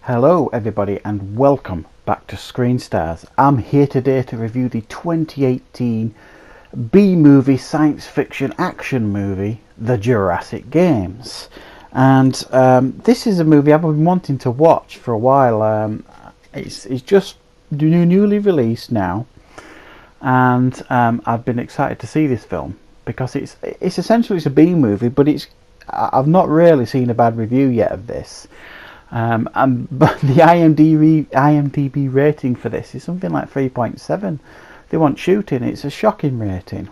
Hello everybody and welcome back to Screen Stars. I'm here today to review the 2018 B-movie science fiction action movie, The Jurassic Games. And this is a movie I've been wanting to watch for a while. It's just newly released now, and I've been excited to see this film because it's essentially a B-movie, but I've not really seen a bad review yet of this. But the IMDb rating for this is something like 3.7. They want shooting. It's a shocking rating.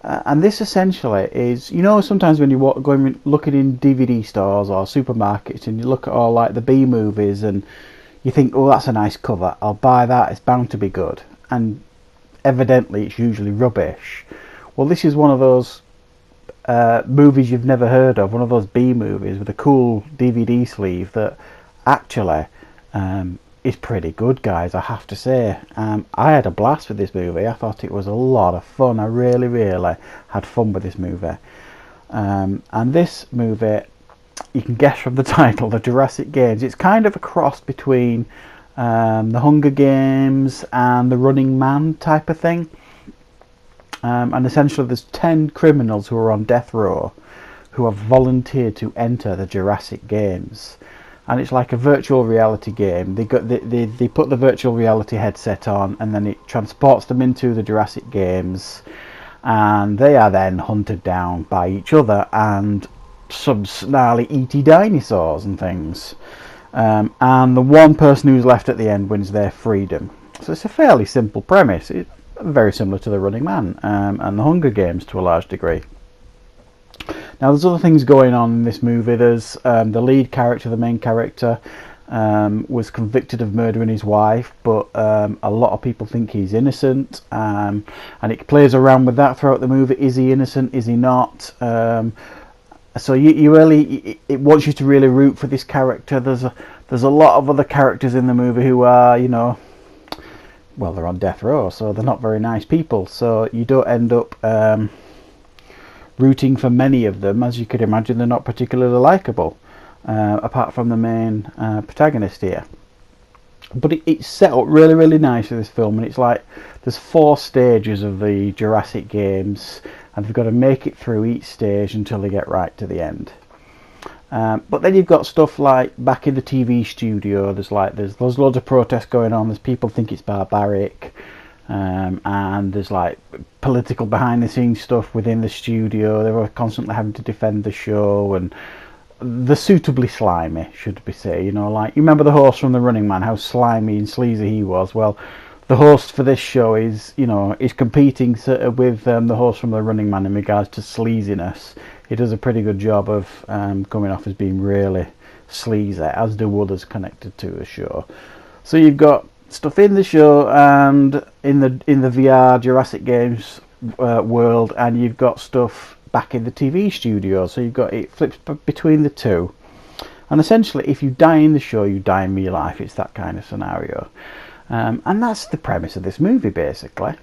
And this essentially is, you know, sometimes when you're going looking in DVD stores or supermarkets and you look at all like the B movies and you think, oh, that's a nice cover, I'll buy that, it's bound to be good. And evidently it's usually rubbish. Well, this is one of those movies you've never heard of, one of those B movies with a cool DVD sleeve that actually is pretty good, guys, I have to say. I had a blast with this movie. I thought it was a lot of fun. I really had fun with this movie. And this movie, you can guess from the title, The Jurassic Games, it's kind of a cross between the Hunger Games and the Running Man type of thing. And essentially there's 10 criminals who are on death row who have volunteered to enter the Jurassic Games, and it's like a virtual reality game. They put the virtual reality headset on and then it transports them into the Jurassic Games, and they are then hunted down by each other and some snarly ET dinosaurs and things, and the one person who's left at the end wins their freedom. So it's a fairly simple premise. It's very similar to the Running Man and the Hunger Games to a large degree. Now there's other things going on in this movie. There's the lead character, the main character, was convicted of murdering his wife, but a lot of people think he's innocent, and it plays around with that throughout the movie. Is he innocent? Is he not? So it wants you to really root for this character. There's a lot of other characters in the movie who are, you know, well, they're on death row, so they're not very nice people, so you don't end up rooting for many of them. As you could imagine, they're not particularly likeable, apart from the main protagonist here. But it's set up really nice for this film, and it's like there's 4 stages of the Jurassic Games, and they've got to make it through each stage until they get right to the end. But then you've got stuff like back in the TV studio, there's loads of protests going on. There's people think it's barbaric, and there's like political behind the scenes stuff within the studio. They were constantly having to defend the show, and they're suitably slimy, should we say. You know, like you remember the host from The Running Man, how slimy and sleazy he was. Well, the host for this show is competing with the host from The Running Man in regards to sleaziness. He does a pretty good job of coming off as being really sleazy, as do others connected to the show. So you've got stuff in the show and in the VR Jurassic Games world, and you've got stuff back in the TV studio. So it flips between the two. And essentially, if you die in the show, you die in real life. It's that kind of scenario. And that's the premise of this movie, basically.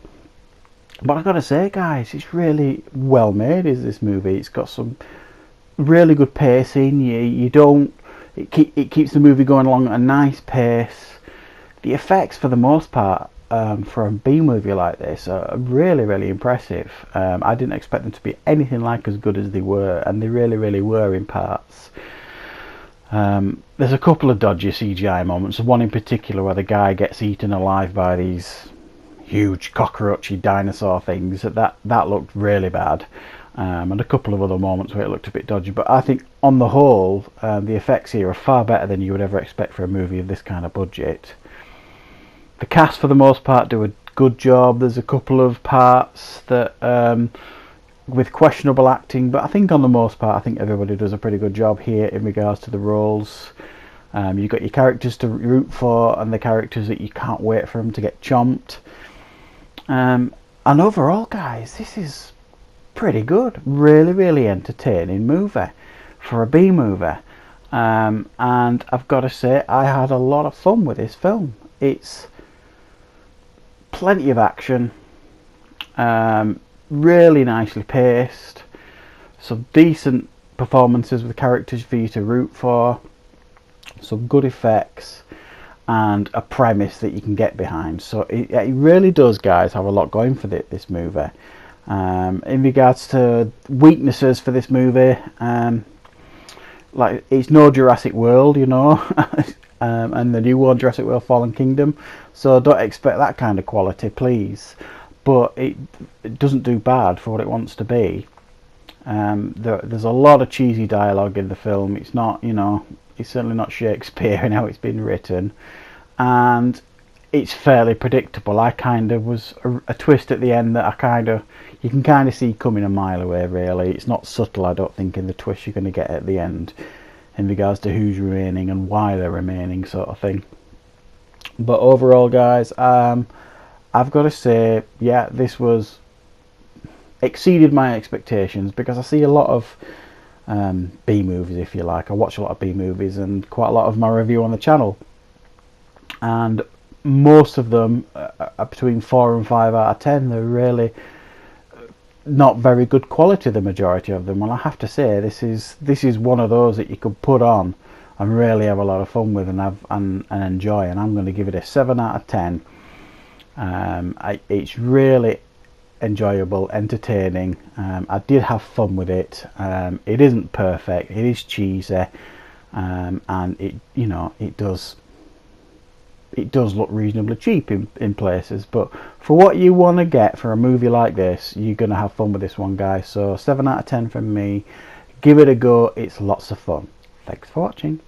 But I've got to say, guys, it's really well made, is this movie. It's got some really good pacing. It keeps the movie going along at a nice pace. The effects, for the most part, for a B movie like this, are really impressive. I didn't expect them to be anything like as good as they were, and they really were in parts. There's a couple of dodgy CGI moments. One in particular where the guy gets eaten alive by these huge cockroachy dinosaur things. That looked really bad, and a couple of other moments where it looked a bit dodgy. But I think on the whole, the effects here are far better than you would ever expect for a movie of this kind of budget. The cast, for the most part, do a good job. There's a couple of parts that with questionable acting, but I think on the most part, I think everybody does a pretty good job here in regards to the roles. You've got your characters to root for and the characters that you can't wait for them to get chomped. And overall, guys, this is pretty good. Really entertaining movie for a B movie. And I've got to say, I had a lot of fun with this film. It's plenty of action, really nicely paced, some decent performances with characters for you to root for, some good effects, and a premise that you can get behind. So it really does, guys, have a lot going for this movie. In regards to weaknesses for this movie, like, it's no Jurassic World, you know, and the new one, Jurassic World Fallen Kingdom, so don't expect that kind of quality, please. But it doesn't do bad for what it wants to be. There's a lot of cheesy dialogue in the film. It's not, you know, it's certainly not Shakespeare in how it's been written, and it's fairly predictable. I kind of was a twist at the end that you can kind of see coming a mile away, really. It's not subtle, I don't think, in the twist you're going to get at the end in regards to who's remaining and why they're remaining, sort of thing. But overall, guys, I've got to say, yeah, this was exceeded my expectations, because I see a lot of B movies, if you like. I watch a lot of B movies, and quite a lot of my review on the channel, and most of them are between 4 and 5 out of 10. They're really not very good quality, the majority of them. Well, I have to say, this is one of those that you could put on and really have a lot of fun with and enjoy, and I'm going to give it a 7 out of 10. It's really enjoyable, entertaining. I did have fun with it. It isn't perfect, it is cheesy, and it, you know, it does look reasonably cheap in places, but for what you want to get for a movie like this, you're going to have fun with this one, guys. So 7 out of 10 from me. Give it a go, it's lots of fun. Thanks for watching.